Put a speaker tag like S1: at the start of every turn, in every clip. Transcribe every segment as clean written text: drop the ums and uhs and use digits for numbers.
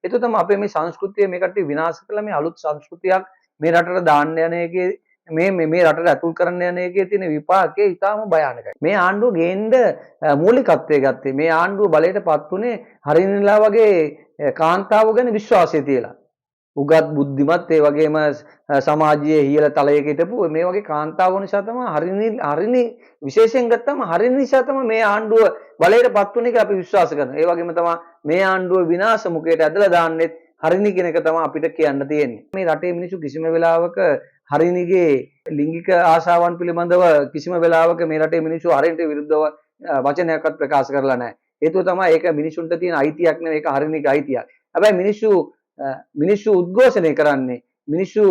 S1: ඒක තමයි අපේ මේ සංස්කෘතිය මේ කට්ටිය විනාශ කළා මේ අලුත් සංස්කෘතියක් මේ රටට දාන්න යන එකේ මේ රටට ඇතුල් කරන්න යන එකේ තියෙන විපාකේ ඉතාම භයානකයි. මේ ආණ්ඩුව ගේන්න මූලිකත්වයේ ගත්තේ මේ ආණ්ඩුව බලයට පත් උනේ හරිනිලා වගේ කාන්තාව ගැන විශ්වාසය තියලා. උගත් බුද්ධිමත් ඒ වගේම සමාජයේ ඉහළ තලයක හිටපු මේ වගේ කාන්තාවෝ නිසා තමයි හරිනි විශේෂයෙන් ගත්තම හරිනි නිසා තමයි මේ ආණ්ඩුව බලයට පත් වුනේ කියලා අපි විශ්වාස කරනවා. ඒ වගේම තමයි මේ ආණ්ඩුව විනාශ මුඛයට ඇදලා දාන්නෙත් හරිනි කියන එක තමයි අපිට කියන්න තියෙන්නේ. මේ රටේ මිනිස්සු කිසිම වෙලාවක හරිනිගේ ලිංගික ආශාවන් පිළිබඳව කිසිම වෙලාවක මේ රටේ මිනිස්සු හරිනට විරුද්ධව වචනයක්වත් ප්‍රකාශ කරලා නැහැ. හේතුව තමයි ඒක මිනිසුන්ට තියෙන අයිතියක් නෙවෙයි ඒක හරිනිගේ අයිතියක්. හැබැයි මිනිස්සු උද්ඝෝෂණය කරන්නේ මිනිස්සු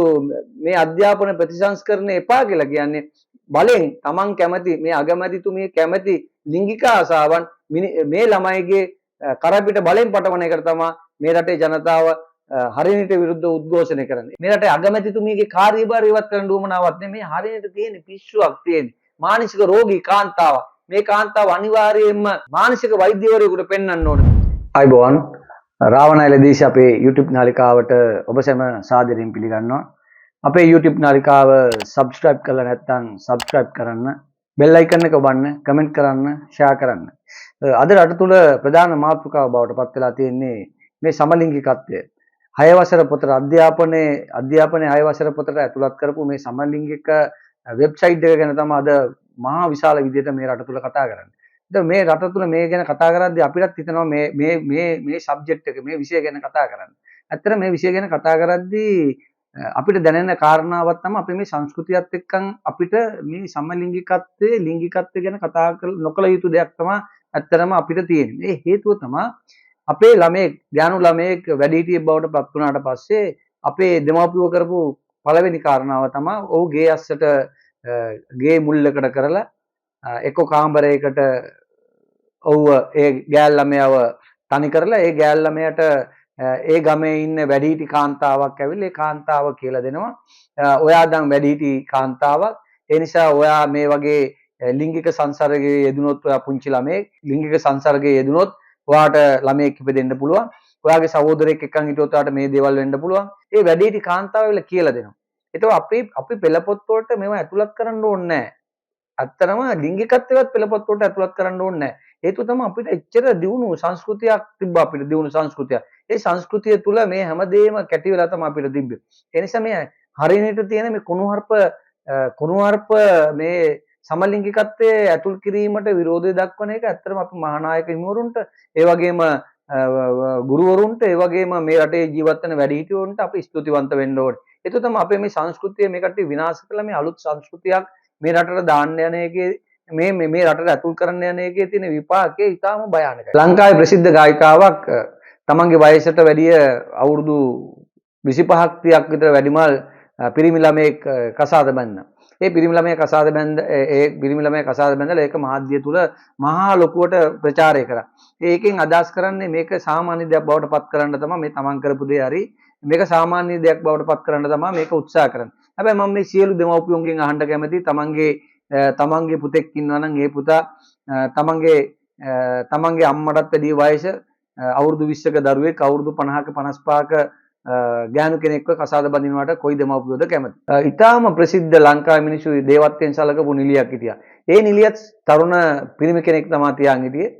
S1: මේ අධ්‍යාපන ප්‍රතිසංස්කරණය එපා කියලා කියන්නේ බලෙන් Taman කැමති මේ අගමැතිතුමිය කැමති ලිංගික ආසාවන් මේ ළමයිගේ කරපිට බලෙන් පටවන එකට තමයි මේ රටේ ජනතාව හරිනට විරුද්ධව උද්ඝෝෂණය කරන්නේ. මේ රටේ අගමැතිතුමියගේ කාර්යභාරය ඉවත් කරන්න උවමනාවක් නෙමෙයි හරිනට තියෙන පිස්සුවක් තියෙන මානසික රෝගී කාන්තාවක්. මේ කාන්තාව අනිවාර්යයෙන්ම මානසික වෛද්‍යවරයෙකුට පෙන්වන්න ඕනේ. අයිබෝන් රාවණයිල දේශ අපේ YouTube නාලිකාවට ඔබ සැම සාදරයෙන් පිළිගන්නවා. අපේ YouTube නාලිකාව subscribe කරලා නැත්නම් subscribe කරන්න, bell icon එක ඔබන්න, comment කරන්න, share කරන්න. අද රට තුල ප්‍රධාන මාතෘකාව බවට පත් වෙලා තියෙන්නේ මේ සමලිංගිකත්වය. 6 වසර පොතට අධ්‍යාපනයේ 6 වසර පොතට ඇතුළත් කරපු මේ සමලිංගික වෙබ්සයිට් එක ගැන තමයි අද මහා විශාල විදිහට මේ රට තුල කතා කරන්නේ. මේ රට තුල මේ ගැන කතා කරද්දී අපිටත් හිතෙනවා මේ සබ්ජෙක්ට් එක මේ විෂය ගැන කතා කරන්න. ඇත්තට මේ විෂය ගැන කතා කරද්දී අපිට දැනෙන කාරණාවක් තමයි අපි මේ සංස්කෘතියත් එක්කන් අපිට මේ සමලිංගිකත්වයේ ලිංගිකත්වය ගැන කතා නොකළ යුතු දෙයක් තමයි ඇත්තටම අපිට තියෙන්නේ. ඒ හේතුව තමයි අපේ ළමයෙක් ඥානු ළමයෙක් වැඩිහිටියෙක් බවට පත් වුණාට පස්සේ අපේ දෙමාපියෝ කරපු පළවෙනි කාරණාව තමයි ඔහු ගේ අස්සට ගේ මුල්ලකට කරලා එක්ක කාමරයකට ඔව්ව ඒ ගෑල් ළමයාව තනි කරලා ඒ ගෑල් ළමයාට ඒ ගමේ ඉන්න වැඩිහිටි කාන්තාවක් ඇවිල්ලා ඒ කාන්තාව කියලා දෙනවා. ඔයා දැන් වැඩිහිටි කාන්තාවක්. ඒ නිසා ඔයා මේ වගේ ලිංගික සංසර්ගයේ යෙදුනොත් ඔයා පුංචි ළමයෙක් ලිංගික සංසර්ගයේ යෙදුනොත් ඔයාට ළමයෙක් ඉපදෙන්න පුළුවන්. ඔයාගේ සහෝදරයෙක් එක්කන් හිටියොත් ඔයාට මේ දේවල් වෙන්න පුළුවන්. ඒ වැඩිහිටි කාන්තාව ඇවිල්ලා කියලා දෙනවා. ඒතකොට අපි පෙළපොත් වලට මේවා ඇතුළත් කරන්න ඕනේ නැහැ. ඇත්තටම ලිංගිකත්වයට පෙළපොත් වලට ඇතුළත් කරන්න ඕනේ නැහැ. හේතුව තමයි අපිට එච්චර දියුණු සංස්කෘතියක් තිබ්බා අපිට දියුණු සංස්කෘතියක්. ඒ සංස්කෘතිය තුල මේ හැමදේම කැටි වෙලා තමයි අපිට තිබ්බේ. ඒ නිසා මේ හරිනට තියෙන මේ කුණුහරුප මේ සමලිංගිකත්වයේ ඇතුල් කිරීමට විරෝධය දක්වන එක ඇත්තටම අපි මහානායක හිමිවරුන්ට ඒ වගේම ගුරුවරුන්ට ඒ වගේම මේ රටේ ජීවත් වෙන වැඩිහිටියෝන්ට අපි ස්තුතිවන්ත වෙන්න ඕනේ. ඒක තමයි අපේ මේ සංස්කෘතිය මේ කට්ටිය විනාශ කළා මේ අලුත් සංස්කෘතියක් මේ රටට දාන්න යන එකේ මේ රටට ඇතුල් කරන්න යන එකේ තියෙන විපාකේ ඉතාම භයානකයි. ලංකාවේ ප්‍රසිද්ධ ගායිකාවක් තමන්ගේ වයසට වැඩිය අවුරුදු 25ක් 30ක් විතර වැඩිමල් පිරිමි ළමයෙක් කසාද බැන්නා. ඒ පිරිමි ළමයා කසාද බැඳලා ඒක මාධ්‍ය තුල මහා ලොකුවට ප්‍රචාරය කරා. ඒකෙන් අදහස් කරන්නේ මේක සාමාන්‍ය දෙයක් බවට පත් කරන්න තමයි මේ තමන් කරපු දේ හරි මේක සාමාන්‍ය දෙයක් බවට පත් කරන්න තමයි මේක උත්සාහ කරන්නේ. හැබැයි මම මේ සියලු දෙමව්පියන්ගෙන් අහන්න කැමතියි තමන්ගේ පුතෙක් ඉන්නවා නම් ඒ පුතා තමන්ගේ අම්මටත් වැඩි වයස අවුරුදු 20ක දරුවෙක් අවුරුදු 50ක 55ක ගෑනු කෙනෙක්ව කසාද බඳිනවට කොයි දෙමව්පියෝද කැමති? ඊටාම ප්‍රසිද්ධ ලංකාවේ මිනිස්සු දේවත්වයෙන් සලකපු නිලියක් හිටියා. ඒ නිලියත් තරුණ පිරිමි කෙනෙක් තමයි තියාගෙන හිටියේ.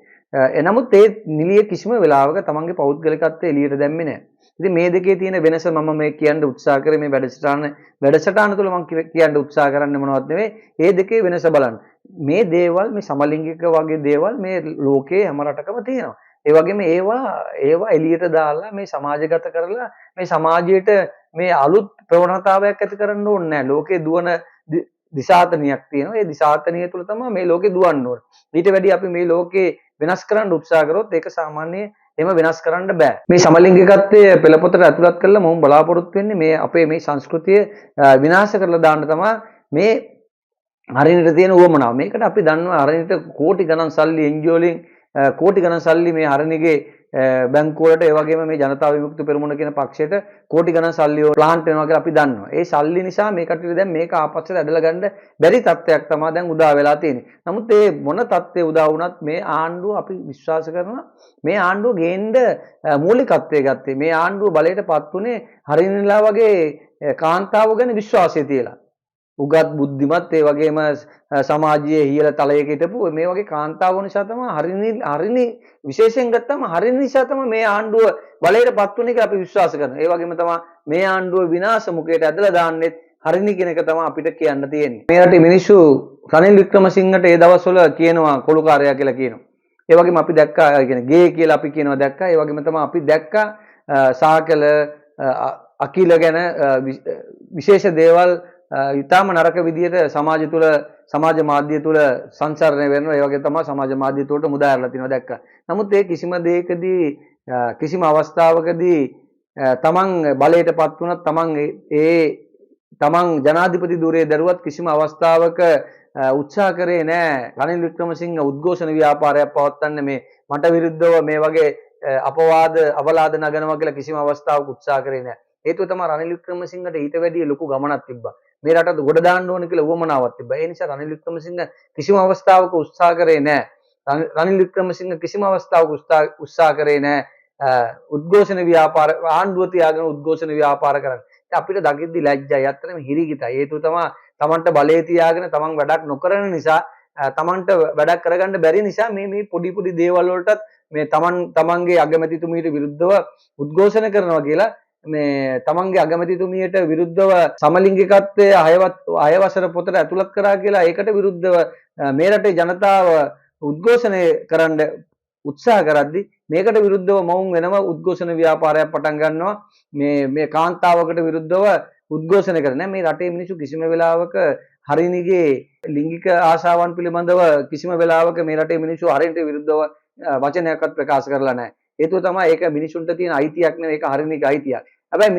S1: එනමුත් ඒ නිලිය කිසිම වෙලාවක තමන්ගේ පෞද්ගලිකත්වය එළියට දැම්මේ නැහැ. ඉතින් මේ දෙකේ තියෙන වෙනස මම මේ කියන්න උත්සාහ කරේ මේ වැඩසටහන තුළ මම කියන්න උත්සාහ කරන්නේ මොනවත් නෙවෙයි. මේ දෙකේ වෙනස බලන්න. මේ දේවල් මේ සමලිංගික වගේ දේවල් මේ ලෝකේ හැම රටකම තියෙනවා. ඒ වගේම ඒවා එළියට දාලා මේ සමාජගත කරලා මේ සමාජයට මේ අලුත් ප්‍රවණතාවයක් ඇති කරන්න ඕනේ නැහැ. ලෝකේ දුවන දිසාතනියක් තියෙනවා. ඒ දිසාතනිය තුළ තමයි මේ ලෝකේ දුවන්න ඕනේ. ඊට වැඩි අපි මේ ලෝකේ වෙනස් කරන්න උත්සාහ කරොත් ඒක සාමාන්‍ය එහෙම වෙනස් කරන්න බෑ. මේ සමලිංගිකත්වයේ පෙළපොතට ඇතුළත් කරලා මම බලාපොරොත්තු වෙන්නේ මේ අපේ මේ සංස්කෘතිය විනාශ කරලා දාන්න තමයි මේ හරිනට තියෙන උවමනාව. මේකට අපි දන්නවා හරිනට කෝටි ගණන් සල්ලි NGO වලින් කෝටි ගණන් සල්ලි මේ හරිනගේ බැංකුව වලට ඒ වගේම මේ ජනතා විමුක්ති පෙරමුණ කියන පක්ෂයට කෝටි ගණන් සල්ලි ප්ලාන්ට් වෙනවා කියලා අපි දන්නවා. ඒ සල්ලි නිසා මේ කට්ටියට දැන් මේක ආපස්සට ඇදලා ගන්න බැරි තත්ත්වයක් තමයි දැන් උදා වෙලා තියෙන්නේ. නමුත් මේ මොන තත්ත්වය උදා වුණත් මේ ආණ්ඩුව අපි විශ්වාස කරනවා මේ ආණ්ඩුව ගේන්න මූලිකත්වයේ ගත්තේ. මේ ආණ්ඩුව බලයටපත් උනේ හරිනලා වගේ කාන්තාව ගැන විශ්වාසය තියලා. උගත් බුද්ධිමත් ඒ වගේම සමාජයේ ඉහළ තලයක හිටපු මේ වගේ කාන්තාවෝ නිසා තමයි හරිනි විශේෂයෙන් ගත්තම හරිනි නිසා තමයි මේ ආණ්ඩුව බලයටපත් වුනේ කියලා අපි විශ්වාස කරනවා. ඒ වගේම තමයි මේ ආණ්ඩුව විනාශ මුඛයට ඇදලා දාන්නෙත් හරිනි කියන එක තමයි අපිට කියන්න තියෙන්නේ. මේ රටේ මිනිස්සු රනිල් වික්‍රමසිංහට ඒ දවස්වල කියනවා කොළුකාරයා කියලා කියනවා. ඒ වගේම අපි දැක්කා කියන්නේ ගේ කියලා අපි කියනවා දැක්කා. ඒ වගේම තමයි අපි දැක්කා සාකල අකිල ගැන විශේෂ දේවල් ඊටාම නරක විදියට සමාජ තුල සමාජ මාධ්‍ය තුල සංචාරණය වෙනවා. ඒ වගේ තමයි සමාජ මාධ්‍ය තුලට මුදා ඇරලා තිනවා දැක්කා. නමුත් ඒ කිසිම දෙයකදී කිසිම අවස්ථාවකදී තමන් බලයටපත් වුණත් තමන් ජනාධිපති ධුරයේ දරුවත් කිසිම අවස්ථාවක උත්සාහ කරේ නැහැ. රනිල් වික්‍රමසිංහ උද්ඝෝෂණ ව්‍යාපාරයක් පවත්වන්න මේ මට විරුද්ධව මේ වගේ අවලාද නගනවා කියලා කිසිම අවස්ථාවක උත්සාහ කරේ නැහැ. හේතුව තමයි රනිල් වික්‍රමසිංහට ඊට වැඩිය ලොකු ගමනක් තිබ්බා. මේ රටට ගොඩ දාන්න ඕන කියලා උවමනාවක් තිබ්බා. ඒ නිසා රනිල් වික්‍රමසිංහ කිසිම අවස්ථාවක උත්සාහ කරේ නැහැ. රනිල් වික්‍රමසිංහ කිසිම අවස්ථාවක උත්සාහ කරේ නැහැ. උද්ඝෝෂණ ව්‍යාපාර ආණ්ඩුව තියාගෙන උද්ඝෝෂණ ව්‍යාපාර කරන්න. අපිට දකිද්දි ලැජ්ජයි. අත්‍තරම හිරිකිතයි. හේතුව තමයි තමන්ට බලය තියාගෙන තමන් වැඩක් නොකරන නිසා තමන්ට වැඩක් කරගන්න බැරි නිසා මේ පොඩි දේවල් වලටත් මේ තමන්ගේ අගමැතිතුමීට විරුද්ධව උද්ඝෝෂණ කරනවා කියලා මේ තමන්ගේ අගමැතිතුමියට විරුද්ධව සමලිංගිකත්වයේ අයවසර පොතට ඇතුළත් කරා කියලා ඒකට විරුද්ධව මේ රටේ ජනතාව උද්ඝෝෂණය කරන්න උත්සාහ කරද්දී මේකට විරුද්ධව මොවුන් වෙනම උද්ඝෝෂණ ව්‍යාපාරයක් පටන් ගන්නවා. මේ කාන්තාවකට විරුද්ධව උද්ඝෝෂණය කරන මේ රටේ මිනිස්සු කිසිම වෙලාවක හරිනිගේ ලිංගික ආශාවන් පිළිබඳව කිසිම වෙලාවක මේ රටේ මිනිස්සු හරිනට විරුද්ධව වචනයක්වත් ප්‍රකාශ කරලා නැහැ. හේතුව තමයි ඒක මිනිසුන්ට තියෙන අයිතියක් නෙවෙයි, ඒක හරිනිගේ අයිතියක්. හැබැයි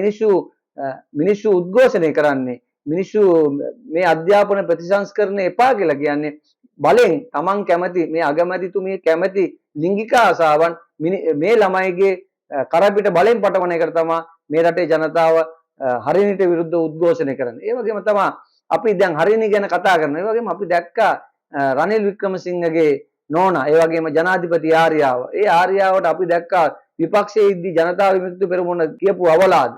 S1: මිනිස්සු උද්ඝෝෂණය කරන්නේ මිනිස්සු මේ අධ්‍යාපන ප්‍රතිසංස්කරණය එපා කියලා කියන්නේ බලෙන් තමන් කැමති මේ අගමැතිතුමිය කැමති ලිංගික ආසාවන් මේ ළමයිගේ කරපිට බලෙන් පටවන එකට තමයි මේ රටේ ජනතාව හරිනිට විරුද්ධව උද්ඝෝෂණය කරන්නේ. ඒ වගේම තමයි අපි දැන් හරිනි ගැන කතා කරනවා. ඒ වගේම අපි දැක්කා රනිල් වික්‍රමසිංහගේ නෝනා, ඒ වගේම ජනාධිපති ආර්යාව. ඒ ආර්යාවට අපි දැක්කා විපක්ෂයේ ඉද්දි ජනතා විමුක්ති පෙරමුණ කියපු අවලාද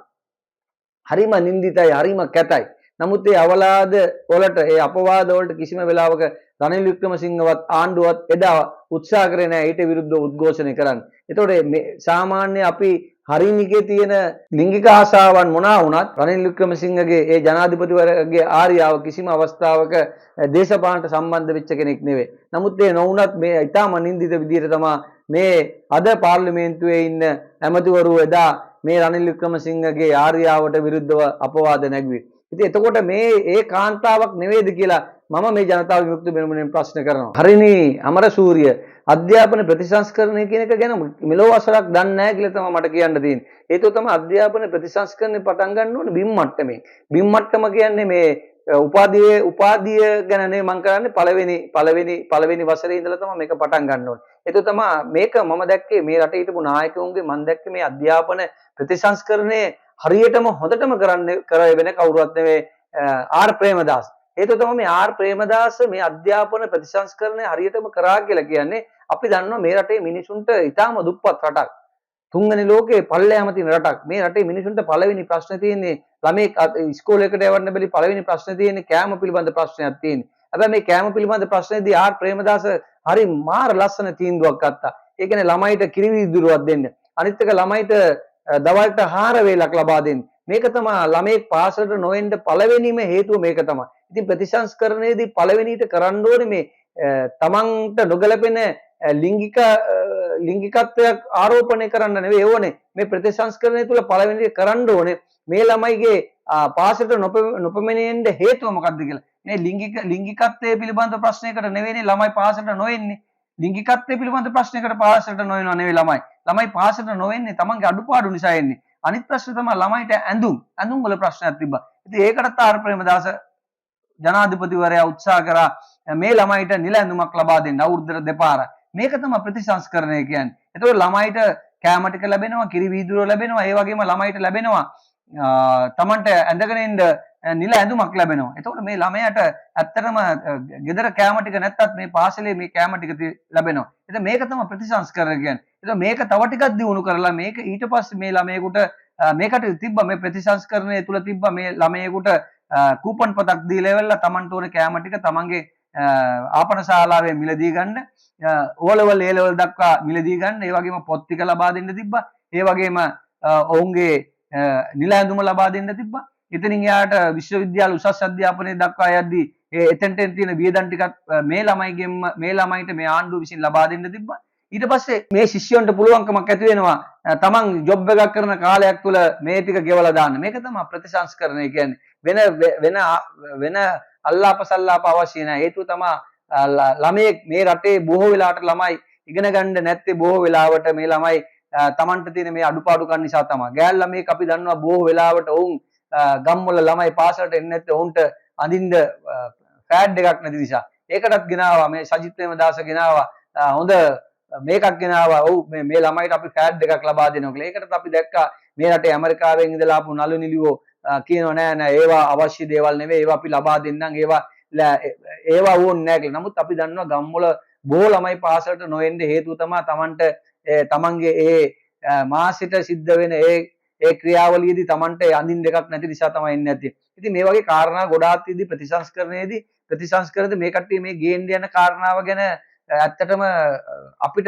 S1: හරිම නින්දිතයි, හරිම කැතයි. නමුත් ඒ අවලාද වලට, ඒ අපවාද වලට කිසිම වෙලාවක රනිල් වික්‍රමසිංහවත් ආණ්ඩුවත් එදා උත්සාහ කරේ නැහැ ඊට විරුද්ධව උද්ඝෝෂණය කරන්න. ඒතකොට මේ සාමාන්‍ය අපි හරිනිගේ තියෙන ලිංගික ආශාවන් මොනවා වුණත් රනිල් වික්‍රමසිංහගේ ඒ ජනාධිපතිවරයාගේ ආර්යාව කිසිම අවස්ථාවක දේශපාලනට සම්බන්ධ වෙච්ච කෙනෙක් නෙවෙයි. නමුත් ඒ නොවුණත් මේ ඊටම නින්දිත විදිහට තමයි මේ අද පාර්ලිමේන්තුවේ ඉන්න ඇමතිවරු එදා මේ රනිල් වික්‍රමසිංහගේ ආර්යාවට විරුද්ධව අපවාද නැගුවේ. ඉතින් එතකොට මේ ඒ කාන්තාවක් නෙවෙයිද කියලා මම මේ ජනතා විමුක්ති පෙරමුණෙන් ප්‍රශ්න කරනවා. හරිනි අමරසූරිය අධ්‍යාපන ප්‍රතිසංස්කරණය කියන එක ගැන මෙලොව අසරක් දන්නේ නැහැ කියලා තමයි මට කියන්න තියෙන්නේ. හේතුව තමයි අධ්‍යාපන ප්‍රතිසංස්කරණය පටන් ගන්න ඕනේ බිම් මට්ටමේ. බිම් මට්ටම කියන්නේ මේ උපාධිය ගැන නෙවෙයි මම කරන්නේ පළවෙනි වසරේ ඉඳලා තමයි මේක පටන් ගන්න ඕනේ. ඒක තමයි මේක මම දැක්කේ මේ රටේ හිටපු නායකවරුන්ගේ මම දැක්කේ මේ අධ්‍යාපන ප්‍රතිසංස්කරණය හරියටම හොඳටම කරේ වෙන කවුරුවත් නෙවෙයි ආර් ප්‍රේමදාස. හේතුව තමයි මේ ආර් ප්‍රේමදාස මේ අධ්‍යාපන ප්‍රතිසංස්කරණය හරියටම කරා කියලා කියන්නේ අපි දන්නවා මේ රටේ මිනිසුන්ට ඊටාම දුප්පත් රටක්. තුන්වෙනි ලෝකේ පල්ලෙහාම තියෙන රටක්. මේ රටේ මිනිසුන්ට පළවෙනි ප්‍රශ්නේ තියෙන්නේ ළමෙක් ඉස්කෝලේකට යවන්න බැරි පළවෙනි ප්‍රශ්නේ තියෙන්නේ කෑම පිළිබඳ ප්‍රශ්නයක් තියෙන්නේ. හැබැයි මේ කෑම පිළිබඳ ප්‍රශ්නේදී ආර් ප්‍රේමදාස හරි මාර ලස්සන තීන්දුවක් ගත්තා. ඒ කියන්නේ ළමයිට කිරිවිදුරුවක් දෙන්න. අනිත් එක ළමයිට දවල්ට ආහාර වේලක් ලබා දෙන්න. මේක තමයි ළමෙක් පාසලට නොඑන්න පළවෙනිම හේතුව මේක තමයි. ඉතින් ප්‍රතිසංස්කරණයේදී පළවෙනිට කරන්න ඕනේ මේ තමන්ට නොගැලපෙන ලිංගිකත්වයක් ආරෝපණය කරන්න නෙවෙයි ඕනේ. මේ ප්‍රතිසංස්කරණය තුල පළවෙනිට කරන්න ඕනේ මේ ළමයිගේ පාසලට නොපෙමිණෙන්න හේතුව මොකක්ද කියලා. මේ ලිංගිකත්වයේ පිළිබඳ ප්‍රශ්නයකට නෙවෙයිනේ ළමයි පාසලට නොඑන්නේ. ලිංගිකත්වයේ පිළිබඳ ප්‍රශ්නයකට පාසලට නොයනවා නෙවෙයි ළමයි. ළමයි පාසලට නොවෙන්නේ තමන්ගේ අඩුපාඩු නිසා එන්නේ. අනිත් ප්‍රශ්නේ තමයි ළමයිට ඇඳුම් වල ප්‍රශ්නයක් තිබ්බා. ඉතින් ඒකටත් ආර් ප්‍රේමදාස ජනාධිපතිවරයා උත්සාහ කරා මේ ළමයිට නිල ඇඳුමක් ලබා දෙන්න අවුරුද්දට දෙපාරක්. මේක තමයි ප්‍රතිසංස්කරණය කියන්නේ. ඒතකොට ළමයිට කෑම ටික ලැබෙනවා, කිරි වීදුරුව ලැබෙනවා, ඒ වගේම ළමයිට ලැබෙනවා තමන්ට ඇඳගෙන ඉන්න නිල ඇඳුමක් ලැබෙනවා. එතකොට මේ ළමයාට ඇත්තටම ගෙදර කෑම ටික නැත්තත් මේ පාසලේ මේ කෑම ටික ලැබෙනවා. එතකොට මේක තමයි ප්‍රතිසංස්කරණය කියන්නේ. එතකොට මේක තව ටිකක් දියුණු කරලා මේක ඊට පස්සේ මේ ළමයෙකුට මේකට තිබ්බ මේ ප්‍රතිසංස්කරණය තුල තිබ්බ මේ ළමයෙකුට කූපන් පතක් දීලා ඉවරලා තමන්ට ඕන කෑම ටික තමන්ගේ ආපන ශාලාවේ මිලදී ගන්න, O level A level දක්වා මිලදී ගන්න, ඒ වගේම පොත් ටික ලබා දෙන්න තිබ්බා. ඒ වගේම ඔවුන්ගේ නිල ඇඳුම ලබා දෙන්න තිබ්බා. එතනින් එයාට විශ්වවිද්‍යාල උසස් අධ්‍යාපනය දක්වා යද්දී එතෙන්ට තියෙන වියදම් ටිකත් මේ ළමයිට මේ ආණ්ඩුව විසින් ලබා දෙන්න තිබ්බා. ඊට පස්සේ මේ ශිෂ්‍යයන්ට පුළුවන්කමක් ඇති වෙනවා තමන් ජොබ් එකක් කරන කාලයක් තුල මේ ටික ගෙවලා දාන්න. මේක තමයි ප්‍රතිසංස්කරණය කියන්නේ. වෙන අල්ලාපසල්ලාප අවශ්‍ය නැහැ. හේතුව තමයි ළමයේ මේ රටේ බොහෝ වෙලාවට ළමයි ඉගෙන ගන්න නැත්තේ බොහෝ වෙලාවට මේ ළමයි තමන්ට තියෙන මේ අඩුපාඩුකම් නිසා තමයි. ගෑල් ළමයෙක් අපි දන්නවා බොහෝ වෙලාවට ඔවුන් ගම්වල ළමයි පාසලට එන්නේ නැත්නම් ඔවුන්ට අඳින්න ෆෑඩ් එකක් නැති නිසා. ඒකටත් ගෙනාවා මේ සජිත් ප්‍රේමදාස ගෙනාවා හොඳ මේකක් ගෙනාවා. ඔව් මේ ළමයිට අපි ෆෑඩ් එකක් ලබා දෙනවා කියලා. ඒකටත් අපි දැක්කා මේ රටේ ඇමරිකාවෙන් ඉඳලා ආපු නළු නිලියෝ කියනවා නෑ ඒවා අවශ්‍ය දේවල් නෙවෙයි, ඒවා අපි ලබා දෙන්නම්, ඒවා ඕනේ නෑ කියලා. නමුත් අපි දන්නවා ගම්වල බොහෝ ළමයි පාසලට නොඑන්න හේතුව තමයි තමන්ගේ ඒ මාසෙට සිද්ධ වෙන ඒ ක්‍රියාවලියේදී තමන්ට අඳින්න දෙකක් නැති නිසා තමයි එන්නේ නැති. ඉතින් මේ වගේ කාරණා ගොඩාක් තියදී ප්‍රතිසංස්කරණයේදී මේ කට්ටිය මේ ගේන්න යන කාරණාව ගැන ඇත්තටම අපිට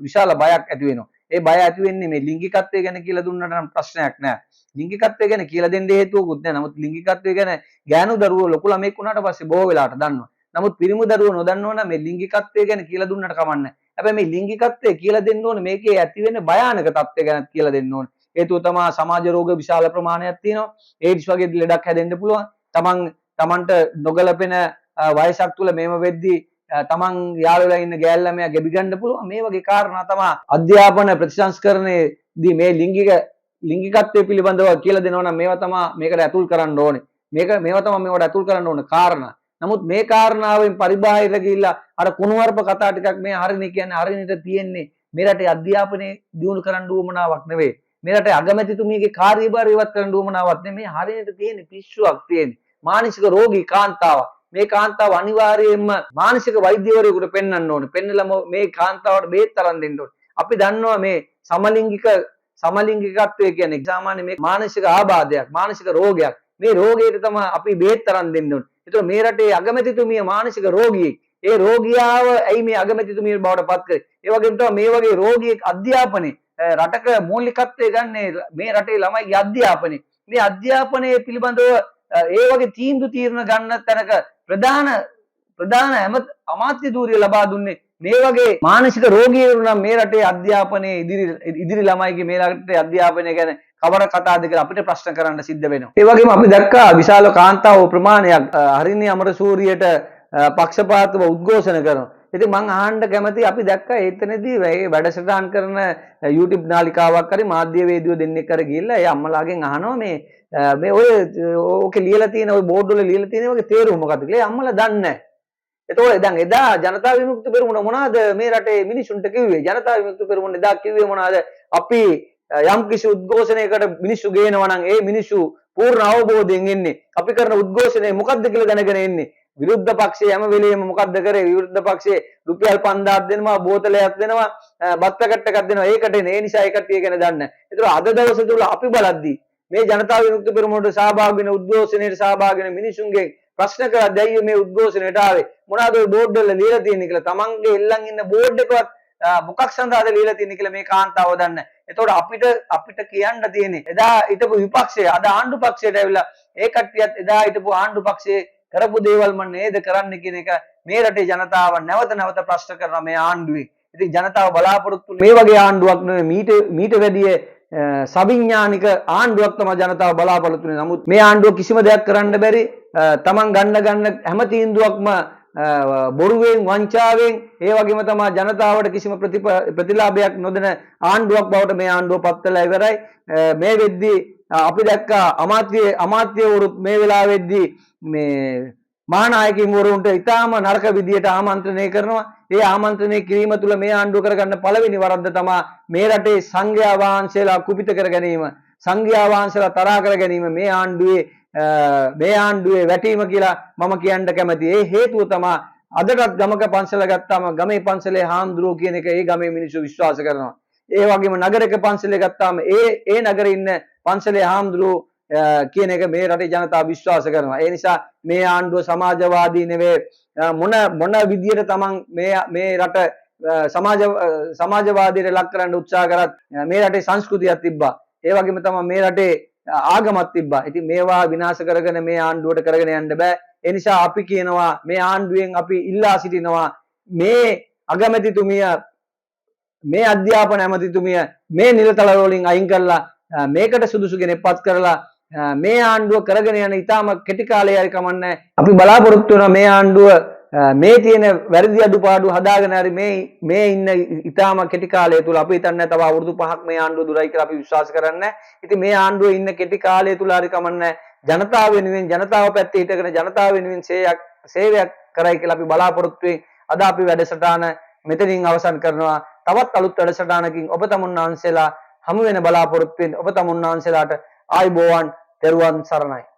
S1: විශාල බයක් ඇති වෙනවා. ඒ බය ඇති වෙන්නේ මේ ලිංගිකත්වය ගැන කියලා දුන්නට නම් ප්‍රශ්නයක් නෑ. ලිංගිකත්වය ගැන කියලා දෙන්න හේතුවකුත් නෑ. නමුත් ලිංගිකත්වය ගැන ගෑනු දරුවෝ ලොකු ළමෙක් වුණාට පස්සේ බොහෝ වෙලාවට දන්නවා. නමුත් පිරිමි දරුවෝ නොදන්නව නම් මේ ලිංගිකත්වය ගැන කියලා දුන්නට කමන්නේ. හැබැයි මේ ලිංගිකත්වය කියලා දෙන්න ඕනේ මේකේ ඇති වෙන භයානක තත්ත්වය ගැන කියලා දෙන්න ඕනේ. හේතුව තමයි සමාජ රෝග විශාල ප්‍රමාණයක් තියෙනවා. ඒඩ්ස් වගේ ලෙඩක් හැදෙන්න පුළුවන්. තමන්ට නොගැලපෙන වයසක් තුල මේව වෙද්දී තමන් යාළුවලා ඉන්න ගෑල් ළමයා ගෙබි ගන්න පුළුවන්. මේ වගේ කාරණා තමයි අධ්‍යාපන ප්‍රතිසංස්කරණයේදී මේ ලිංගිකත්වය පිළිබඳව කියලා දෙනවා නම් මේවා තමයි මේකට ඇතුල් කරන්න ඕනේ. මේවා තමයි මේවට ඇතුල් කරන්න ඕනේ කාරණා. නමුත් මේ කාරණාවෙන් පරිබාහිර ගිහිල්ලා අර කුණුවarp කතා ටිකක් මේ හරිනේ කියන්නේ හරිනට තියෙන්නේ මේ රටේ අධ්‍යාපනයේ දියුණු කරන්න උවමනාවක් නෙවෙයි. මේ රටේ අගමැතිතුමියගේ කාර්යභාරය ඉවත් කරන්න උවමනාවක් නෙමෙයි. හරිනට තියෙන්නේ පිස්සුවක් තියෙන්නේ. මානසික රෝගී කාන්තාවක්. මේ කාන්තාව අනිවාර්යයෙන්ම මානසික වෛද්‍යවරයෙකුට පෙන්වන්න ඕනේ. පෙන්නලා මේ කාන්තාවට බේත් තරම් දෙන්න ඕනේ. අපි දන්නවා මේ සමලිංගිකත්වය කියන්නේ සාමාන්‍ය මේ මානසික ආබාධයක්, මානසික රෝගයක්. මේ රෝගයට තමයි අපි බේත් තරම් දෙන්න ඕනේ. ඒතර මේ රටේ අගමැතිතුමිය මානසික රෝගියෙක්. ඒ රෝගියාව ඇයි මේ අගමැතිතුමිය බවට පත් කරේ? ඒ වගේම තමයි මේ වගේ රෝගියෙක් අධ්‍යාපනයේ රටක මූලිකත්වයේ ගන්නේ මේ රටේ ළමයිගේ අධ්‍යාපනයේ. මේ අධ්‍යාපනයේ පිළිබඳව ඒ වගේ තීන්දුව ගන්න තැනක ප්‍රධාන අමාත්‍ය ධූරිය ලබා දුන්නේ මේ වගේ මානසික රෝගියෙකු නම් මේ රටේ අධ්‍යාපනයේ ඉදිරි ළමයිගේ මේ රටේ අධ්‍යාපනය ගැන කවර කතාවද කියලා අපිට ප්‍රශ්න කරන්න සිද්ධ වෙනවා. ඒ වගේම අපි දැක්කා විශාල කාන්තාව ප්‍රමාණයක් හරිනි අමරසූරියට පක්ෂපාතව උද්ඝෝෂණ කරනවා. ඉතින් මම අහන්න කැමති අපි දැක්කා එතනදී මේ වැඩසටහන් කරන YouTube නාලිකාවක් හරි මාධ්‍යවේදියෝ දෙන්නෙක් කර ගිහිල්ලා ඒ අම්මලාගෙන් අහනවා මේ ඔය ඕකේ ලියලා තියෙන ඔය බෝඩ් වල ලියලා තියෙන වගේ තේරුම මොකක්ද කියලා. ඒ අම්මලා දන්නේ නැහැ. එතකොට දැන් එදා ජනතා විමුක්ති පෙරමුණ මොනවාද මේ රටේ මිනිසුන්ට කිව්වේ? ජනතා විමුක්ති පෙරමුණ එදා කිව්වේ මොනවාද? අපි යම් කිසි උද්ඝෝෂණයකට මිනිස්සු ගේනවා නම් ඒ මිනිස්සු පූර්ණ අවබෝධයෙන් එන්නේ. අපි කරන උද්ඝෝෂණය මොකක්ද කියලා දැනගෙන එන්නේ. විරුද්ධ පක්ෂයේ හැම වෙලෙම මොකද්ද කරේ? විරුද්ධ පක්ෂයේ රුපියල් 5000ක් දෙනවා, බෝතලයක් දෙනවා, බත් පැකට් එකක් දෙනවා. ඒකට ඒ නිසා ඒ කට්ටිය ගැන දන්නේ. ඒතර අද දවසේ තුල අපි බලද්දී මේ ජනතා විමුක්ති පෙරමුණට සහභාගී වෙන උද්ඝෝෂණයට සහභාගී වෙන මිනිසුන්ගේ ප්‍රශ්න කරද්දී අයියෝ මේ උද්ඝෝෂණයට ආවේ මොනවාද ඔය බෝඩ් වල ලියලා තියෙන්නේ කියලා. තමන්ගේ එල්ලන් ඉන්න බෝඩ් එකවත් මොකක් සඳහාද ලියලා තියෙන්නේ කියලා මේ කාන්තාව දන්නේ. එතකොට අපිට කියන්න තියෙන්නේ එදා හිටපු විපක්ෂය අද ආණ්ඩු පක්ෂයට ඇවිල්ලා ඒ කට්ටියත් එදා හිටපු ආණ්ඩු පක්ෂයේ කරපු දේවල් මම නේද කරන්න කියන එක මේ රටේ ජනතාව නැවත ප්‍රශ්න කරනවා මේ ආණ්ඩුවේ. ඉතින් ජනතාව බලාපොරොත්තු මේ වගේ ආණ්ඩුවක් නෙවෙයි මීට වැඩිය සවිඥානික ආණ්ඩුවක් තමයි ජනතාව බලාපොරොත්තු වෙන්නේ. නමුත් මේ ආණ්ඩුව කිසිම දෙයක් කරන්න බැරි තමන් ගන්න හැම තීන්දුවක්ම බොරුවෙන් වංචාවෙන් ඒ වගේම තමයි ජනතාවට කිසිම ප්‍රතිලාභයක් නොදෙන ආණ්ඩුවක් බවට මේ ආණ්ඩුව පත් වෙලා ඉවරයි. මේ වෙද්දී අපි දැක්කා අමාත්‍යවරුත් මේ වෙලාවෙද්දී මේ මහානායකින් වරුන්ට ඉතාම නරක විදියට ආමන්ත්‍රණය කරනවා. ඒ ආමන්ත්‍රණය කිරීම තුළ මේ ආණ්ඩුව කරගන්න පළවෙනි වරද්ද තමයි මේ රටේ සංඝයා වහන්සේලා කුපිත කර ගැනීම, සංඝයා වහන්සේලා තරහා කර ගැනීම මේ ආණ්ඩුවේ වැටීම කියලා මම කියන්න කැමතියි. ඒ හේතුව තමයි අදටත් ගමක පන්සල ගත්තාම ගමේ පන්සලේ හාමුදුරුවෝ කියන එක ඒ ගමේ මිනිස්සු විශ්වාස කරනවා. ඒ වගේම නගරයක පන්සලේ ගත්තාම ඒ නගරේ ඉන්න පන්සලේ හාමුදුරුවෝ කියන එක මේ රටේ ජනතාව විශ්වාස කරනවා. ඒ නිසා මේ ආණ්ඩුව සමාජවාදී නෙවෙයි. මොන විදියට තමන් මේ රට සමාජවාදයට ලක් කරන්න උත්සාහ කරත් මේ රටේ සංස්කෘතියක් තිබ්බා. ඒ වගේම තමයි මේ රටේ ආගමක් තිබ්බා. ඉතින් මේවා විනාශ කරගෙන මේ ආණ්ඩුවට කරගෙන යන්න බෑ. ඒ නිසා අපි කියනවා මේ ආණ්ඩුවෙන් අපි ඉල්ලා සිටිනවා මේ අගමැතිතුමිය, මේ අධ්‍යාපන ඇමතිතුමිය මේ නිලතල වලින් අයින් කරලා මේකට සුදුසු කෙනෙක් පත් කරලා මේ ආණ්ඩුව කරගෙන යන ඊටාම කෙටි කාලය හරි කමන්නේ. අපි බලාපොරොත්තු වෙනවා මේ ආණ්ඩුව මේ තියෙන වැරදි අඩුපාඩු හදාගෙන හරි මේ ඉන්න ඊටාම කෙටි කාලය තුල අපි හිතන්නේ තව අවුරුදු 5ක් මේ ආණ්ඩුව දුරයි කියලා අපි විශ්වාස කරන්නේ. ඉතින් මේ ආණ්ඩුව ඉන්න කෙටි කාලය තුල හරි කමන්නේ ජනතාව වෙනුවෙන් ජනතාව පැත්තේ හිටගෙන ජනතාව වෙනුවෙන් සේවයක් කරයි කියලා අපි බලාපොරොත්තු වෙයි. අද අපි වැඩසටහන මෙතනින් අවසන් කරනවා. තවත් අලුත් වැඩසටහනකින් ඔබ තමුන්නාන්සේලා හමු වෙන බලාපොරොත්තු වෙන ඔබ තමුන්නාන්සේලාට ආයුබෝවන්, තෙරුවන් සරණයි.